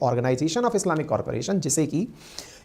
Organisation of Islamic corporation, जिसे कि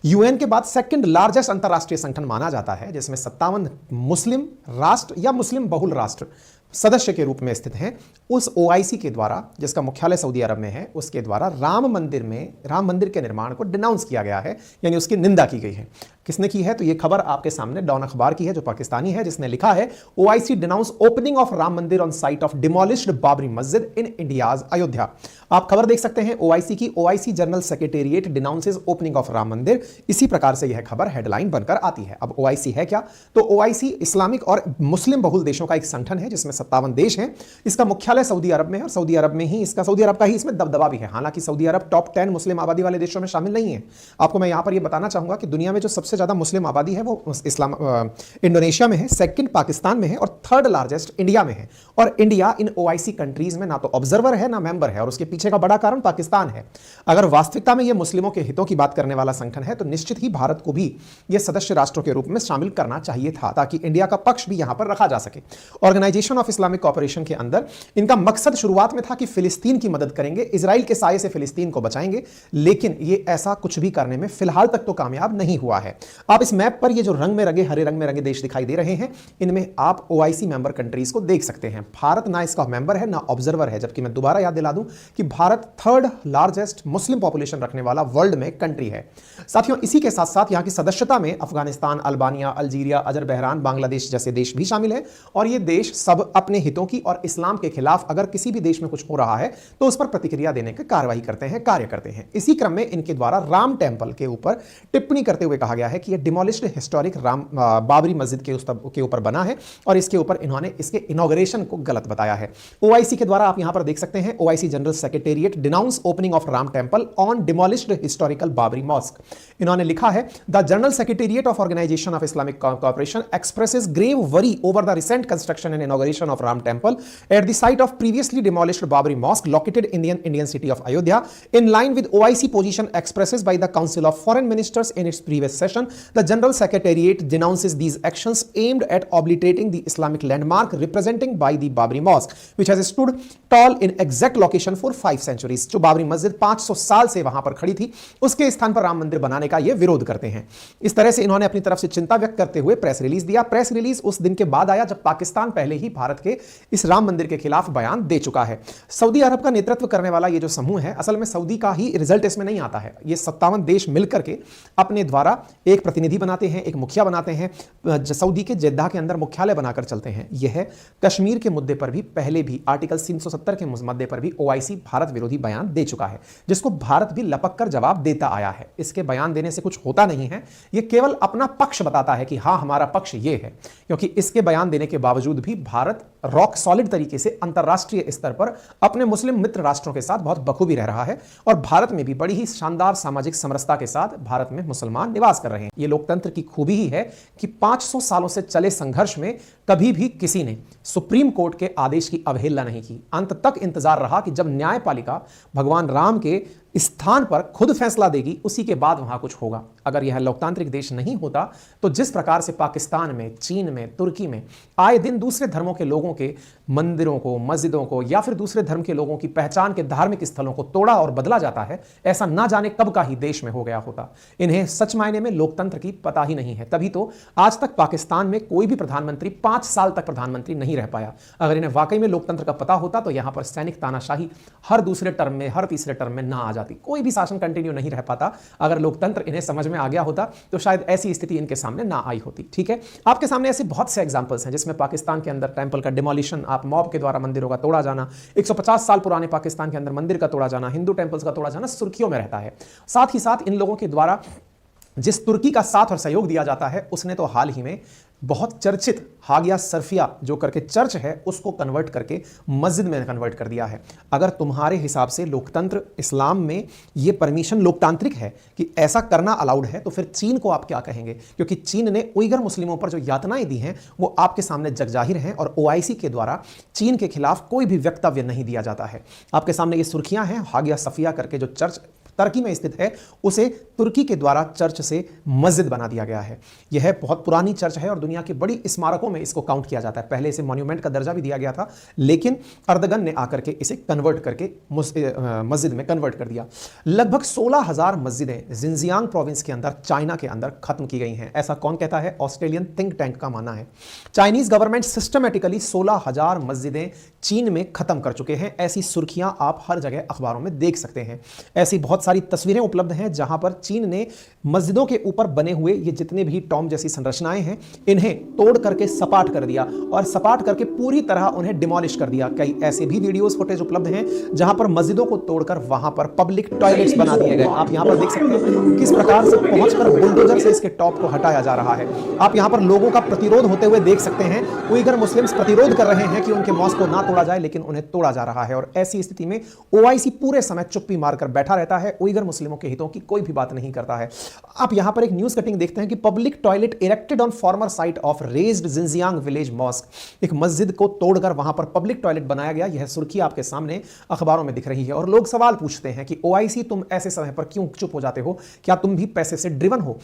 UN के बाद सेकंड लार्जेस्ट अंतरराष्ट्रीय संगठन माना जाता है, जिसमें 57 मुस्लिम राष्ट्र या मुस्लिम बहुल राष्ट्र सदस्य के रूप में स्थित हैं, उस ओआईसी के द्वारा, जिसका मुख्यालय सऊदी अरब में है, उसके द्वारा राम मंदिर के निर्माण को डिनाउंस किया गया है, यानी उसकी निंदा की गई है। किसने की है? तो ये खबर आपके सामने डॉन अखबार की है, जो पाकिस्तानी है, जिसने लिखा है OIC denounce opening of Ram Mandir on site of demolished Babri Masjid in India's Ayodhya. आप खबर देख सकते हैं ओआईसी की, OIC general secretariat denounces opening of Ram Mandir. इसी प्रकार से यह खबर हेडलाइन बनकर आती है। अब ओआईसी है क्या? तो ओआईसी इस्लामिक और मुस्लिम बहुल देशों का एक संगठन है, जिसमें 57 देश हैं। इसका मुख्यालय सऊदी अरब में है और सऊदी अरब में ही सऊदी अरब का ही इसमें दबदबा भी है। हालांकि सऊदी अरब टॉप 10 मुस्लिम आबादी वाले देशों में शामिल नहीं है। आपको मैं यहां पर यह बताना चाहूंगा कि दुनिया में जो सबसे ज्यादा मुस्लिम आबादी है वो इंडोनेशिया में है, सेकंड पाकिस्तान में है और थर्ड लार्जेस्ट इंडिया में है। और इंडिया इन ओआईसी कंट्रीज में ना तो ऑब्जर्वर है ना मेंबर है, और उसके पीछे का बड़ा कारण पाकिस्तान है। अगर वास्तविकता में यह मुस्लिमों के हितों की बात करने वाला संगठन है तो निश्चित ही भारत को भी यह सदस्य राष्ट्रों के रूप में शामिल करना चाहिए था, ताकि इंडिया का पक्ष भी यहां पर रखा जा सके। ऑर्गेनाइजेशन ऑफ इस्लामिक कॉर्पोरेशन के अंदर इनका मकसद शुरुआत में था कि फिलिस्तीन की मदद करेंगे, इजराइल के साये से फिलिस्तीन को बचाएंगे, लेकिन ये ऐसा कुछ भी करने में फिलहाल तक तो कामयाब नहीं हुआ है। आप इस मैप पर ये जो रंग में रंगे, हरे रंग में रंगे देश दिखाई दे रहे हैं, इनमें आप ओआईसी मेंबर कंट्रीज को देख सकते हैं। भारत ना इसका मेंबर है ना ऑब्जर्वर है, जबकि मैं दोबारा याद दिला दूं कि Bharat third largest Muslim population रखने वाला वर्ल्ड में कंट्री है। साथियों, इसी के साथ साथ यहां की सदस्यता में Afghanistan, Albania, Algeria, Azerbaijan, Bangladesh जैसे देश भी शामिल है। और ये देश सब अपने हितों की और इस्लाम के खिलाफ अगर किसी भी देश में कुछ हो रहा है तो उस पर प्रतिक्रिया देने की कार्रवाई करते हैं, कार्य करते हैं। इसी क्रम में इनके द्वारा राम टेंपल के ऊपर टिप्पणी करते हुए कहा गया है कि यह डिमोलिश्ड हिस्टोरिक बाबरी मस्जिद के ऊपर बना है और इसके ऊपर इन्होंने इसके इनॉग्रेशन को गलत बताया है। ओआईसी के द्वारा आप यहां पर देख सकते हैं, OIC general secretariat denounce opening of Ram temple on demolished historical Babri mosque. इन्होंने लिखा है, the general secretariat of organisation of Islamic corporation expresses grave worry over the recent construction and inauguration of Ram temple at the site of previously demolished Babri Mosque located in the Indian city of Ayodhya. In line with OIC position expressed by the Council of Foreign Ministers in its previous session, the General Secretariat denounces these actions aimed at obliterating the Islamic landmark representing by the Babri Mosque, which has stood tall in exact location for 5 centuries. जो बाबरी मस्जिद 500 साल से वहां पर खड़ी थी, उसके स्थान पर राम मंदिर बनाने का ये विरोध करते हैं। इस तरह से इन्होंने अपनी तरफ से चिंता व्यक्त करते हुए प्रेस रिलीज दिया। प्रेस रिलीज उस दिन के बाद आया जब पाकिस्तान पहले ही भारत के इस राम मंदिर के खिलाफ बयान दे चुका है। सऊदी अरब का नेतृत्व करने वाला ये जो समूह है, असल में सऊदी का ही रिजल्ट इसमें नहीं आता है। ये 57 देश मिलकर के अपने द्वारा एक प्रतिनिधि बनाते हैं, एक मुखिया बनाते हैं, सऊदी के जेद्दा के अंदर मुख्यालय बनाकर चलते हैं। यह कश्मीर के मुद्दे पर भी पहले भी आर्टिकल 370 के मुद्दे पर भी ओआईसी भारत विरोधी बयान दे चुका है, जिसको भारत भी लपक कर जवाब देता आया है। इसके बयान देने से कुछ होता नहीं है, यह केवल अपना पक्ष बताता है कि हां हमारा पक्ष यह है, क्योंकि इसके बयान देने के बावजूद भी भारत रॉक सॉलिड तरीके से अंतरराष्ट्रीय स्तर पर अपने मुस्लिम मित्र राष्ट्रों के साथ बहुत बखूबी रह रहा है और भारत में भी बड़ी ही शानदार सामाजिक समरसता के साथ भारत में मुसलमान निवास कर रहे हैं। यह लोकतंत्र की खूबी ही है कि 500 सालों से चले संघर्ष में कभी भी किसी ने सुप्रीम कोर्ट के आदेश की अवहेलना नहीं की। अंत तक इंतजार रहा कि जब न्यायपालिका भगवान राम के स्थान पर खुद फैसला देगी, उसी के बाद वहां कुछ होगा। अगर यह लोकतांत्रिक देश नहीं होता तो जिस प्रकार से पाकिस्तान में, चीन में, तुर्की में आए दिन दूसरे धर्मों के लोगों के मंदिरों को, मस्जिदों को या फिर दूसरे धर्म के लोगों की पहचान के धार्मिक स्थलों को तोड़ा और बदला जाता है, ऐसा ना जाने कब का ही देश में हो गया होता। इन्हें सच मायने में लोकतंत्र की पता ही नहीं है, तभी तो आज तक पाकिस्तान में कोई भी प्रधानमंत्री 5 साल तक प्रधानमंत्री नहीं रह पाया। अगर इन्हें वाकई में लोकतंत्र का पता होता तो यहां पर सैनिक तानाशाही हर दूसरे टर्म में, हर तीसरे टर्म में ना आ जाती। कोई भी शासन कंटिन्यू नहीं रह पाता। अगर लोकतंत्र इन्हें समझ में आ गया होता तो शायद ऐसी स्थिति इनके सामने ना आई होती। ठीक है, आपके सामने ऐसे बहुत से एग्जांपल्स हैं जिसमें पाकिस्तान के अंदर टेंपल का डिमोलिशन, आप मॉब के द्वारा मंदिरों का तोड़ा जाना, 150 साल पुराने पाकिस्तान के अंदर मंदिर का तोड़ा जाना, हिंदू टेंपल्स का तोड़ा जाना सुर्खियों में रहता है। साथ ही साथ इन लोगों के द्वारा जिस तुर्की का साथ और सहयोग दिया जाता है, उसने तो हाल ही में बहुत चर्चित हागिया सरफिया जो करके चर्च है उसको कन्वर्ट करके मस्जिद में कन्वर्ट कर दिया है। अगर तुम्हारे हिसाब से लोकतंत्र इस्लाम में ये परमिशन लोकतांत्रिक है कि ऐसा करना अलाउड है, तो फिर चीन को आप क्या कहेंगे? क्योंकि चीन ने उइगर मुस्लिमों पर जो यातनाएं दी हैं वो आपके सामने जगजाहिर हैं और ओआईसी के द्वारा चीन के खिलाफ कोई भी वक्तव्य नहीं दिया जाता है। आपके सामने ये सुर्खियां हैं, हागिया सफिया करके जो चर्च तुर्की में स्थित है, उसे तुर्की के द्वारा चर्च से मस्जिद बना दिया गया है। यह बहुत पुरानी चर्च है और दुनिया की बड़ी स्मारकों में इसको काउंट किया जाता है। पहले इसे मॉन्यूमेंट का दर्जा भी दिया गया था, लेकिन अर्दगन ने आकर के इसे कन्वर्ट करके मस्जिद में कन्वर्ट कर दिया। लगभग 16,000 मस्जिदें जिनजियांग प्रोविंस के अंदर, चाइना के अंदर खत्म की गई हैं। ऐसा कौन कहता है? ऑस्ट्रेलियन थिंक टैंक का मानना है। चाइनीज गवर्नमेंट सिस्टमेटिकली 16,000 मस्जिदें चीन में खत्म कर चुके हैं। ऐसी सुर्खियां आप हर जगह अखबारों में देख सकते हैं। ऐसी बहुत सारी तस्वीरें उपलब्ध हैं जहां पर चीन ने मस्जिदों के ऊपर बने हुए ये जितने भी टॉम जैसी संरचनाएं हैं, इन्हें तोड़ करके सपाट कर दिया और सपाट करके पूरी तरह उन्हें डिमोलिश कर दिया। कई ऐसे भी वीडियोस फुटेज उपलब्ध हैं जहां पर मस्जिदों को तोड़कर वहां पर पब्लिक टॉयलेट्स बना दिए गए। आप यहां पर देख सकते हैं किस प्रकार से पहुंचकर बुलडोजर से इसके टॉप को हटाया जा रहा है। आप यहां पर लोगों का प्रतिरोध होते हुए देख सकते हैं। उइगर मुस्लिम्स प्रतिरोध कर रहे हैं कि उनके मॉस्क को ना तोड़ा जाए, लेकिन उन्हें तोड़ा जा रहा है। और ऐसी स्थिति में ओआईसी पूरे समय चुप्पी मारकर बैठा रहता है, उइगर मुस्लिमों के हितों की कोई भी बात नहीं करता है। आप यहां पर एक न्यूज कटिंग देखते हैं कि public toilet erected on former site of razed Xinjiang village mosque. एक मस्जिद को तोड़कर वहां पर पब्लिक टॉयलेट बनाया गया। यह सुर्खी आपके सामने अखबारों में दिख रही है और लोग सवाल पूछते हैं कि ओआईसी तुम ऐसे समय पर क्यों चुप हो जाते हो? क्या तुम भी पैसे से ड्रिवन हो?